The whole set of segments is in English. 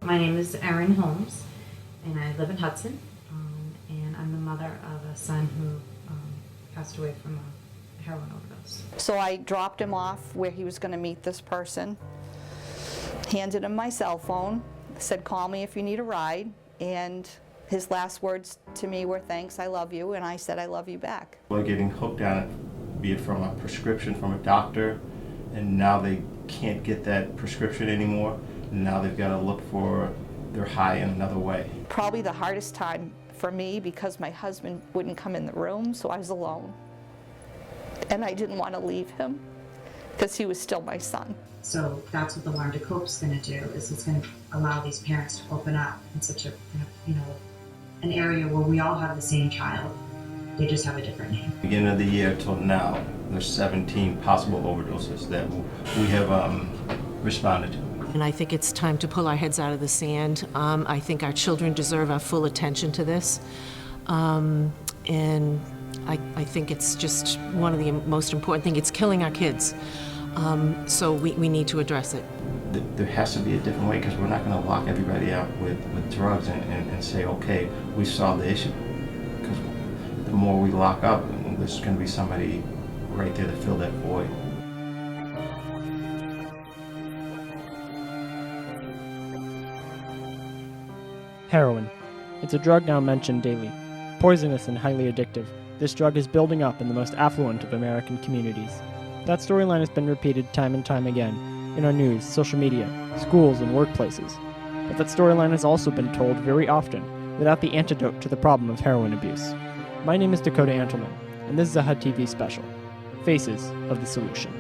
My name is Erin Holmes, and I live in Hudson, and I'm the mother of a son who passed away from a heroin overdose. So I dropped him off where he was going to meet this person, handed him my cell phone, said, call me if you need a ride, and his last words to me were, thanks, I love you, and I said, I love you back. They're getting hooked on it, be it from a prescription from a doctor, and now they can't get that prescription anymore. Now they've got to look for their high in another way. Probably the hardest time for me because my husband wouldn't come in the room, so I was alone. And I didn't want to leave him because he was still my son. So that's what the Learn to Cope is going to do, is it's going to allow these parents to open up in such a, an area where we all have the same child. They just have a different name. Beginning of the year till now, there's 17 possible overdoses that we have responded to. And I think it's time to pull our heads out of the sand. I think our children deserve our full attention to this. And I think it's just one of the most important things. It's killing our kids. So we need to address it. There has to be a different way, because we're not going to lock everybody out with drugs and say, okay, we solved the issue. Because the more we lock up, there's going to be somebody right there to fill that void. Heroin. It's a drug now mentioned daily. Poisonous and highly addictive, this drug is building up in the most affluent of American communities. That storyline has been repeated time and time again in our news, social media, schools, and workplaces. But that storyline has also been told very often without the antidote to the problem of heroin abuse. My name is Dakota Antelman, and this is a HUD TV special, Faces of the Solution.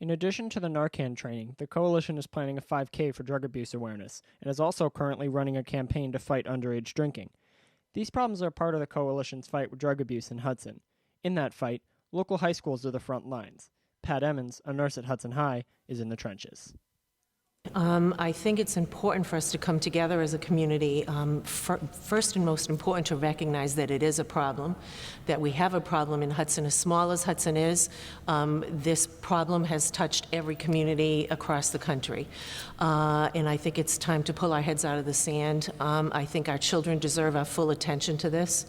In addition to the Narcan training, the Coalition is planning a 5K for drug abuse awareness, and is also currently running a campaign to fight underage drinking. These problems are part of the Coalition's fight with drug abuse in Hudson. In that fight, local high schools are the front lines. Pat Emmons, a nurse at Hudson High, is in the trenches. I think it's important for us to come together as a community. First and most important, to recognize that it is a problem, that we have a problem in Hudson. As small as Hudson is, this problem has touched every community across the country. And I think it's time to pull our heads out of the sand. I think our children deserve our full attention to this.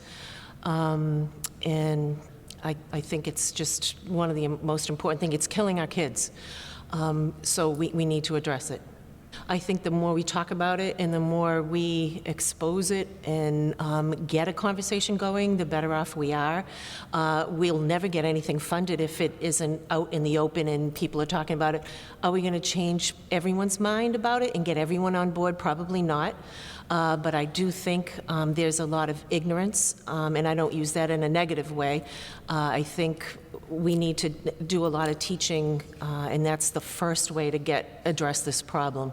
And I think it's just one of the most important things. It's killing our kids. So we need to address it. I think the more we talk about it and the more we expose it and get a conversation going, the better off we are. We'll never get anything funded if it isn't out in the open and people are talking about it. Are we going to change everyone's mind about it and get everyone on board? Probably not. But I do think there's a lot of ignorance, and I don't use that in a negative way. I think we need to do a lot of teaching, and that's the first way to address this problem.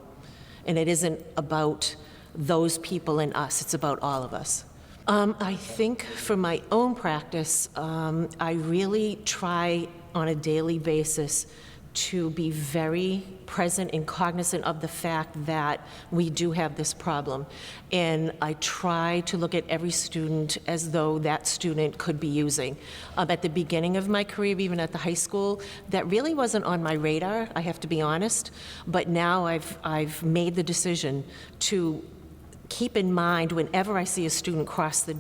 And it isn't about those people and us, it's about all of us. I think for my own practice, I really try on a daily basis to be very present and cognizant of the fact that we do have this problem. And I try to look at every student as though that student could be using. At the beginning of my career, even at the high school, that really wasn't on my radar, I have to be honest. But now I've made the decision to keep in mind whenever I see a student cross the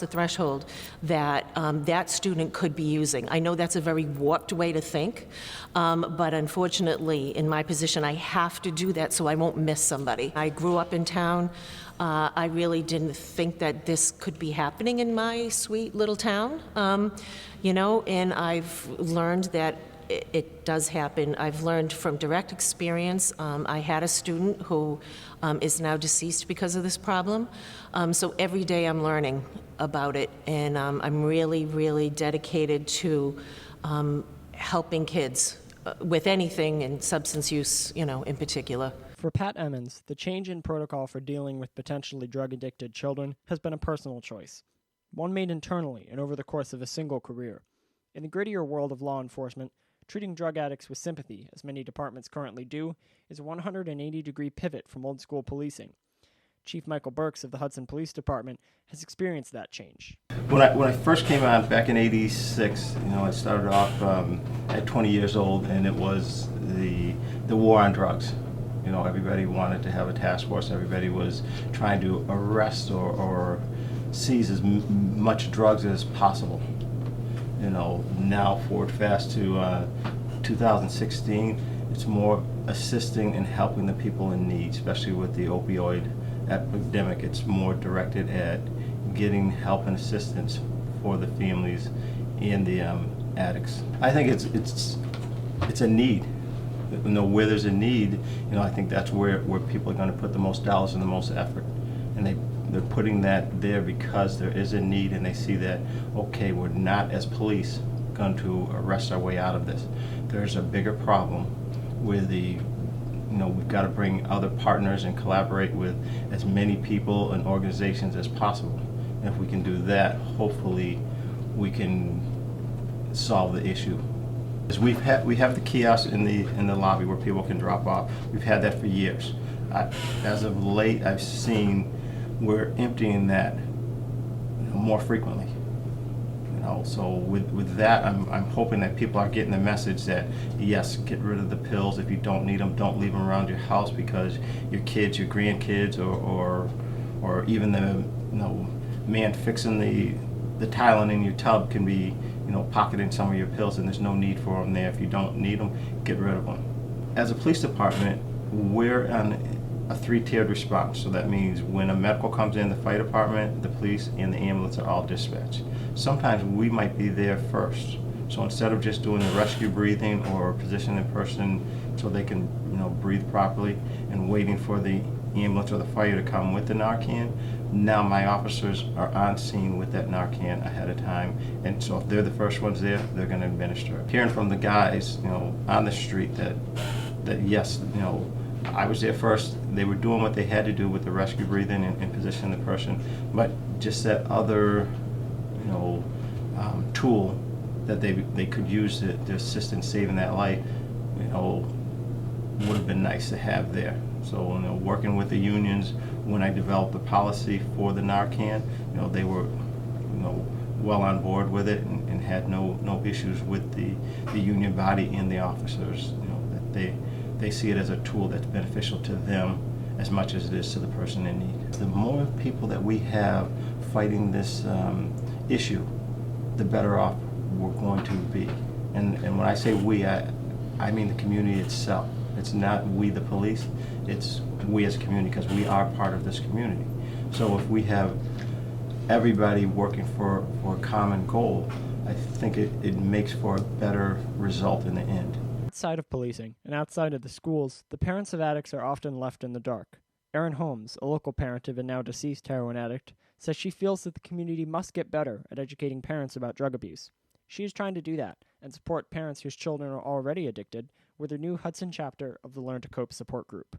threshold, that that student could be using. I know that's a very warped way to think, but unfortunately, in my position, I have to do that so I won't miss somebody. I grew up in town. I really didn't think that this could be happening in my sweet little town, and I've learned that it does happen. I've learned from direct experience. I had a student who is now deceased because of this problem. So every day I'm learning about it, and I'm really, really dedicated to helping kids with anything, and substance use, in particular. For Pat Emmons, the change in protocol for dealing with potentially drug-addicted children has been a personal choice, one made internally and over the course of a single career. In the grittier world of law enforcement, treating drug addicts with sympathy, as many departments currently do, is a 180-degree pivot from old-school policing. Chief Michael Burks of the Hudson Police Department has experienced that change. When I first came on back in '86, I started off at 20 years old, and it was the war on drugs. Everybody wanted to have a task force. Everybody was trying to arrest or seize as much drugs as possible. Now forward fast to 2016, it's more assisting and helping the people in need, especially with the opioid epidemic. It's more directed at getting help and assistance for the families and the addicts. I think it's a need. Where there's a need, I think that's where people are going to put the most dollars and the most effort. And they're putting that there because there is a need, and they see that, okay, we're not as police going to arrest our way out of this. There's a bigger problem with we've got to bring other partners and collaborate with as many people and organizations as possible. And if we can do that, hopefully we can solve the issue. We have the kiosk in the lobby where people can drop off. We've had that for years. As of late, I've seen we're emptying that more frequently. So with that, I'm hoping that people are getting the message that yes, get rid of the pills. If you don't need them, don't leave them around your house, because your kids, your grandkids, or even the man fixing the tiling in your tub can be pocketing some of your pills, and there's no need for them there. If you don't need them, get rid of them. As a police department, we're on a 3-tiered response. So that means when a medical comes in, the fire department, the police, and the ambulance are all dispatched. Sometimes we might be there first. So instead of just doing the rescue breathing or positioning the person so they can breathe properly and waiting for the ambulance or the fire to come with the Narcan, now my officers are on scene with that Narcan ahead of time, and so if they're the first ones there, they're going to administer it. Hearing from the guys, on the street that yes, I was there first. They were doing what they had to do with the rescue breathing and positioning the person, but just that other, tool that they could use to assist in saving that life, would have been nice to have there. So, working with the unions, when I developed the policy for the Narcan, they were, well on board with it and had no issues with the union body and the officers. That they see it as a tool that's beneficial to them as much as it is to the person in need. The more people that we have fighting this issue, the better off we're going to be. And when I say we, I mean the community itself. It's not we, the police, it's we as a community, because we are part of this community. So if we have everybody working for a common goal, I think it makes for a better result in the end. Outside of policing and outside of the schools, the parents of addicts are often left in the dark. Erin Holmes, a local parent of a now deceased heroin addict, says she feels that the community must get better at educating parents about drug abuse. She is trying to do that and support parents whose children are already addicted with her new Hudson chapter of the Learn to Cope support group.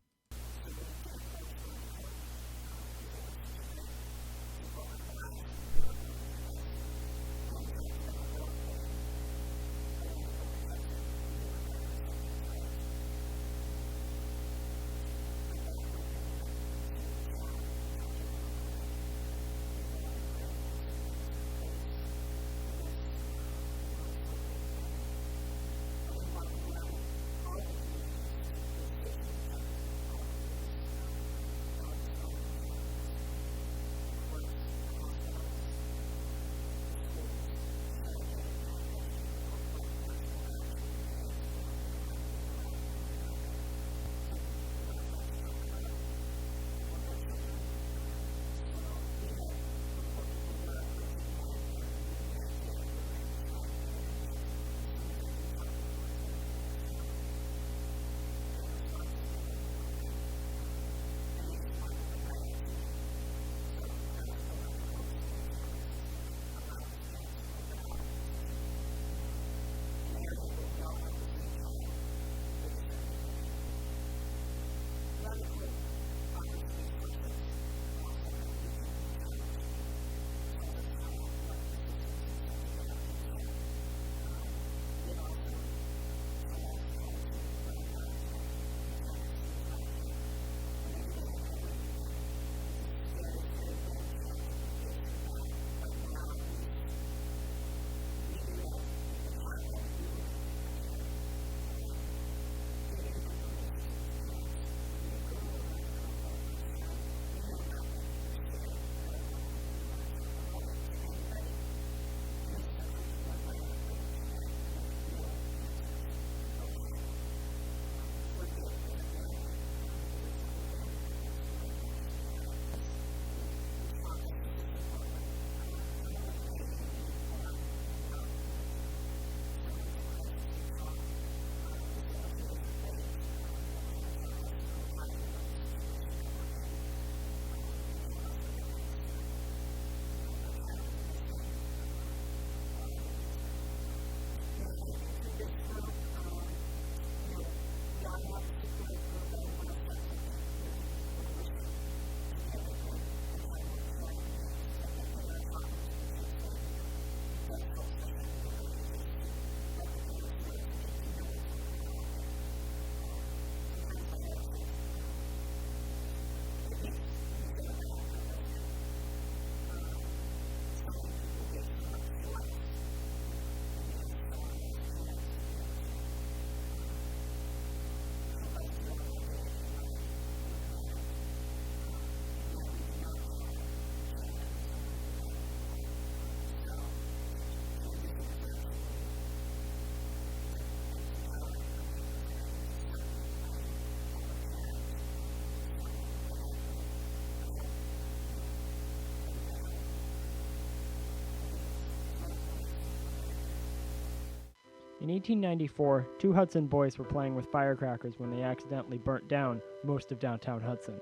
In 1894, two Hudson boys were playing with firecrackers when they accidentally burnt down most of downtown Hudson.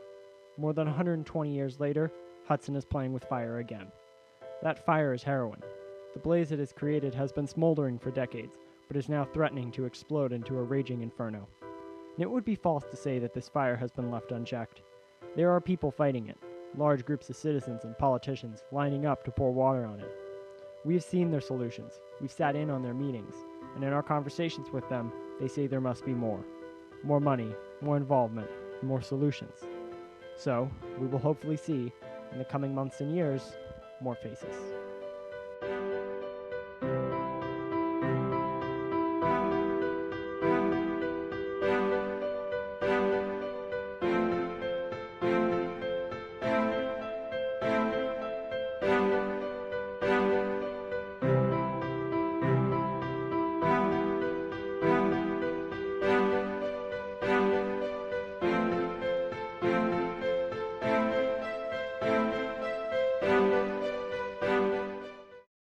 More than 120 years later, Hudson is playing with fire again. That fire is heroin. The blaze it has created has been smoldering for decades, but is now threatening to explode into a raging inferno. And it would be false to say that this fire has been left unchecked. There are people fighting it, large groups of citizens and politicians lining up to pour water on it. We have seen their solutions, we've sat in on their meetings, and in our conversations with them, they say there must be more. more money, more involvement, more solutions. So, we will hopefully see, in the coming months and years, more faces.